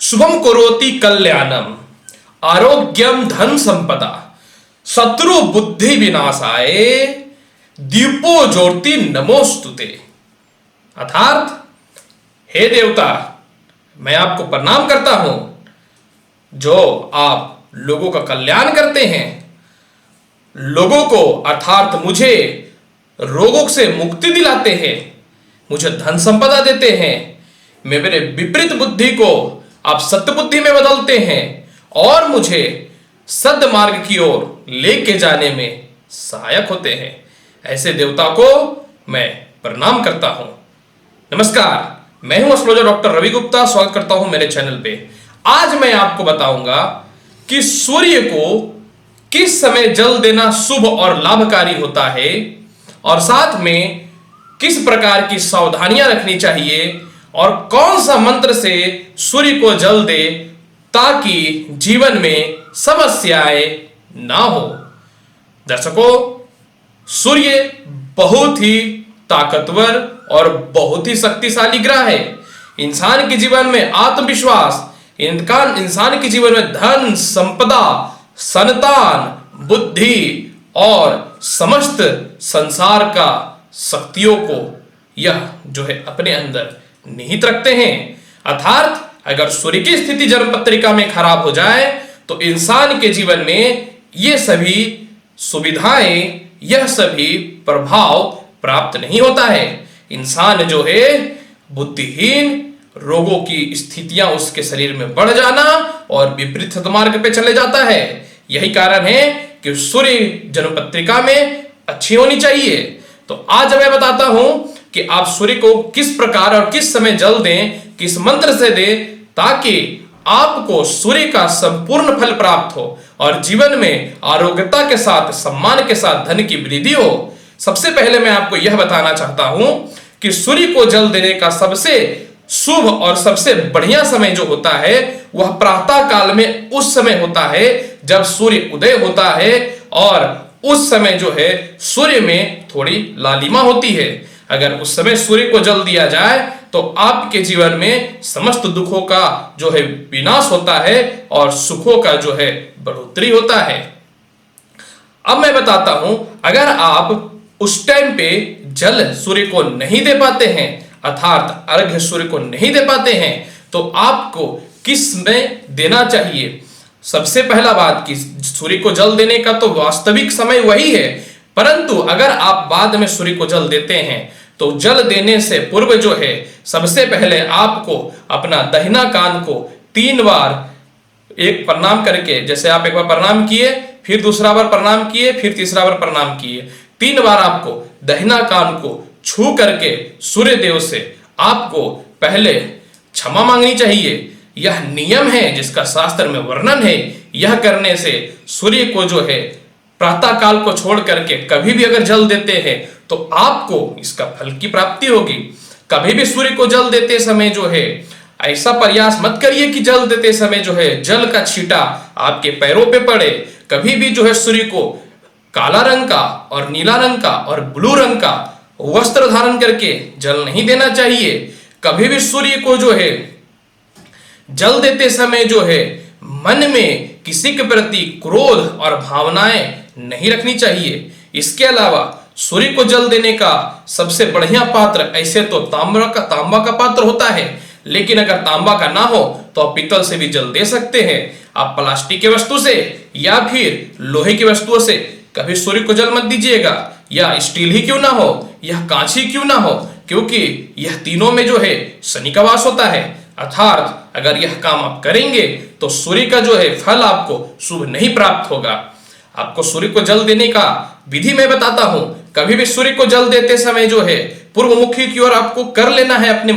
शुभम करोति कल्याणम आरोग्यम धन संपदा शत्रु बुद्धि विनाशाय दीपो ज्योति नमोस्तुते। अर्थात हे देवता, मैं आपको प्रणाम करता हूं जो आप लोगों का कल्याण करते हैं, लोगों को अर्थात मुझे रोगों से मुक्ति दिलाते हैं, मुझे धन संपदा देते हैं, मेरे विपरीत बुद्धि को आप सत्य बुद्धि में बदलते हैं और मुझे सद्मार्ग की ओर लेके जाने में सहायक होते हैं। ऐसे देवता को मैं प्रणाम करता हूं। नमस्कार, मैं हूं एस्ट्रोलॉजर डॉक्टर रवि गुप्ता। स्वागत करता हूं मेरे चैनल पे। आज मैं आपको बताऊंगा कि सूर्य को किस समय जल देना शुभ और लाभकारी होता है और साथ में किस प्रकार की सावधानियां रखनी चाहिए और कौन सा मंत्र से सूर्य को जल दे ताकि जीवन में समस्याएं ना हो। दर्शकों, सूर्य बहुत ही ताकतवर और बहुत ही शक्तिशाली ग्रह है। इंसान के जीवन में आत्मविश्वास, इंसान के जीवन में धन संपदा, संतान, बुद्धि और समस्त संसार का शक्तियों को यह जो है अपने अंदर निहित रखते हैं। अर्थात अगर सूर्य की स्थिति जन्म पत्रिका में खराब हो जाए तो इंसान के जीवन में ये सभी सुविधाएं, यह सभी प्रभाव प्राप्त नहीं होता है। इंसान जो है बुद्धिहीन, रोगों की स्थितियां उसके शरीर में बढ़ जाना और विपरीत सद्मार्ग पे चले जाता है। यही कारण है कि सूर्य जन्म पत्रिका में अच्छी होनी चाहिए। तो आज मैं बताता हूं कि आप सूर्य को किस प्रकार और किस समय जल दें, किस मंत्र से दें ताकि आपको सूर्य का संपूर्ण फल प्राप्त हो और जीवन में आरोग्यता के साथ, सम्मान के साथ धन की वृद्धि हो। सबसे पहले मैं आपको यह बताना चाहता हूं कि सूर्य को जल देने का सबसे शुभ और सबसे बढ़िया समय जो होता है वह प्रातः काल में उस समय होता है जब सूर्य उदय होता है और उस समय जो है सूर्य में थोड़ी लालिमा होती है। अगर उस समय सूर्य को जल दिया जाए तो आपके जीवन में समस्त दुखों का जो है विनाश होता है और सुखों का जो है बढ़ोतरी होता है। अब मैं बताता हूं, अगर आप उस टाइम पे जल सूर्य को नहीं दे पाते हैं, अर्थात अर्घ्य सूर्य को नहीं दे पाते हैं, तो आपको किस में देना चाहिए। सबसे पहला बात कि सूर्य को जल देने का तो वास्तविक समय वही है, परंतु अगर आप बाद में सूर्य को जल देते हैं तो जल देने से पूर्व जो है सबसे पहले आपको अपना दाहिना कान को 3 बार एक प्रणाम करके, जैसे आप एक बार प्रणाम किए, फिर दूसरा बार प्रणाम किए, फिर तीसरा बार प्रणाम किए, 3 बार आपको दाहिना कान को छू करके सूर्य देव से आपको पहले क्षमा मांगनी चाहिए। यह नियम है जिसका शास्त्र में वर्णन है। यह करने से सूर्य को जो है प्रातः काल को छोड़ करके कभी भी अगर जल देते हैं तो आपको इसका फल की प्राप्ति होगी। कभी भी सूर्य को जल देते समय जो है ऐसा प्रयास मत करिए कि जल देते समय जो है जल का छींटा आपके पैरों पे पड़े। कभी भी जो है सूर्य को काला रंग का और नीला रंग का और ब्लू रंग का वस्त्र धारण करके जल नहीं देना चाहिए। कभी भी सूर्य को जो है जल देते समय जो है मन में किसी के प्रति क्रोध और भावनाएं नहीं रखनी चाहिए। इसके अलावा सूर्य को जल देने का सबसे बढ़िया पात्र ऐसे तो तांबा का पात्र होता है, लेकिन अगर तांबा का ना हो तो आप पीतल से भी जल दे सकते हैं। आप प्लास्टिक के वस्तु से या फिर लोहे की वस्तुओं से कभी सूर्य को जल मत दीजिएगा, या स्टील ही क्यों ना हो, यह कांच ही क्यों ना हो, क्योंकि यह तीनों में जो है शनि का वास होता है। अर्थात अगर यह काम आप करेंगे तो सूर्य का जो है फल आपको शुभ नहीं प्राप्त होगा। आपको सूर्य को जल देने का विधि मैं बताता हूं। कभी भी सूर्य को जल देते समय जो है पूर्वमुखी की ओर आपको कर लेना है, अपने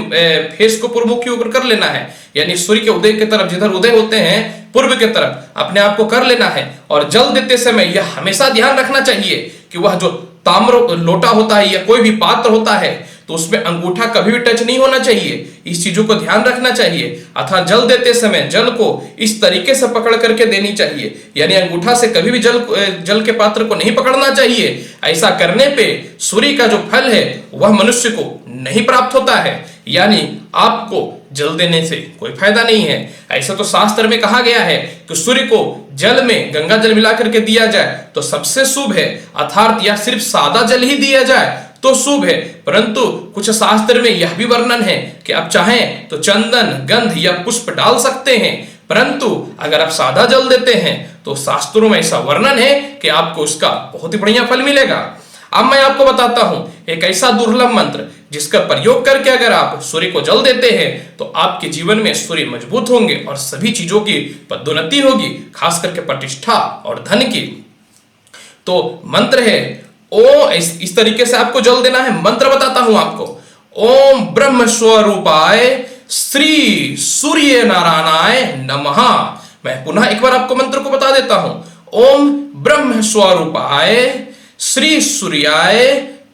फेस को पूर्वमुखी होकर कर लेना है, यानी सूर्य के उदय की तरफ, जिधर उदय होते हैं पूर्व की तरफ अपने आप को कर लेना है। और जल देते समय यह हमेशा ध्यान रखना चाहिए कि वह जो ताम्र लोटा होता है या कोई भी पात्र होता है तो उसमें अंगूठा कभी भी टच नहीं होना चाहिए। इस चीजों को ध्यान रखना चाहिए। अर्थात जल देते समय जल को इस तरीके से पकड़ करके देनी चाहिए, यानी अंगूठा से कभी भी जल के पात्र को नहीं पकड़ना चाहिए। ऐसा करने पे सूर्य का जो फल है वह मनुष्य को नहीं प्राप्त होता है, यानी आपको जल देने से कोई फायदा नहीं है। ऐसा तो शास्त्र में कहा गया है कि सूर्य को जल में गंगा जल मिला करके दिया जाए तो सबसे शुभ है, अर्थात या सिर्फ सादा जल ही दिया जाए तो शुभ है। परंतु कुछ शास्त्र में यह भी वर्णन है कि आप चाहें तो चंदन, गंध या पुष्प डाल सकते हैं, परंतु अगर आप सादा जल देते हैं तो शास्त्रों में ऐसा वर्णन है कि आपको उसका बहुत ही बढ़िया फल मिलेगा। अब मैं आपको बताता हूं एक ऐसा दुर्लभ मंत्र जिसका प्रयोग करके अगर आप सूर्य को जल देते हैं तो आपके जीवन में सूर्य मजबूत होंगे और सभी चीजों की पदोन्नति होगी, खास करके प्रतिष्ठा और धन की। तो मंत्र है इस तरीके से आपको जल देना है। मंत्र बताता हूं आपको। ओम ब्रह्म स्वरूपाय श्री सूर्य नारायणाय नमः। मैं पुनः एक बार आपको मंत्र को बता देता हूं। ओम ब्रह्म स्वरूपाय श्री सूर्याय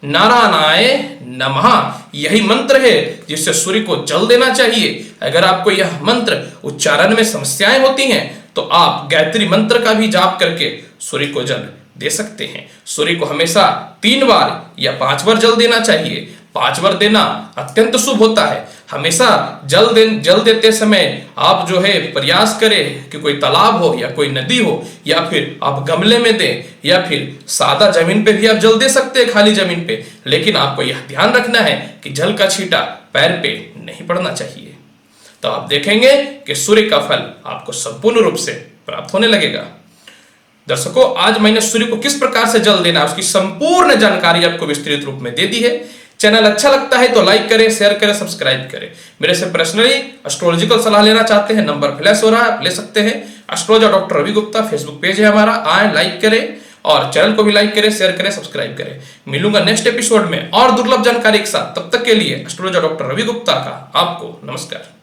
नारायणाय नमः। यही मंत्र है जिससे सूर्य को जल देना चाहिए। अगर आपको यह मंत्र उच्चारण में समस्याएं होती हैं तो आप गायत्री मंत्र का भी जाप करके सूर्य को जल दे सकते हैं। सूर्य को हमेशा 3 बार या 5 बार जल देना चाहिए। 5 बार देना अत्यंत शुभ होता है। हमेशा जल देते समय आप जो है प्रयास करें कि कोई तालाब हो या कोई नदी हो, या फिर आप गमले में दें, या फिर सादा जमीन पे भी आप जल दे सकते हैं, खाली जमीन पे। लेकिन आपको यह ध्यान रखना है कि जल का छींटा पैर पे नहीं पड़ना चाहिए। तो आप देखेंगे कि सूर्य का फल आपको संपूर्ण रूप से प्राप्त होने लगेगा। दर्शकों, आज मैंने सूर्य को किस प्रकार से जल देना उसकी संपूर्ण जानकारी आपको विस्तृत रूप में दे दी है। चैनल अच्छा लगता है तो लाइक करें, शेयर करें, सब्सक्राइब करें। मेरे से पर्सनली एस्ट्रोलॉजिकल सलाह लेना चाहते हैं, नंबर फ्लैश हो रहा है, आप ले सकते हैं। Astrologer doctor Ravi Gupta Facebook page है हमारा, आए लाइक करें और चैनल को भी लाइक करें, शेयर करें, सब्सक्राइब करें। मिलूंगा नेक्स्ट एपिसोड में और दुर्लभ जानकारी के साथ। तब तक के लिए एस्ट्रोलॉजर डॉक्टर रवि गुप्ता का आपको नमस्कार।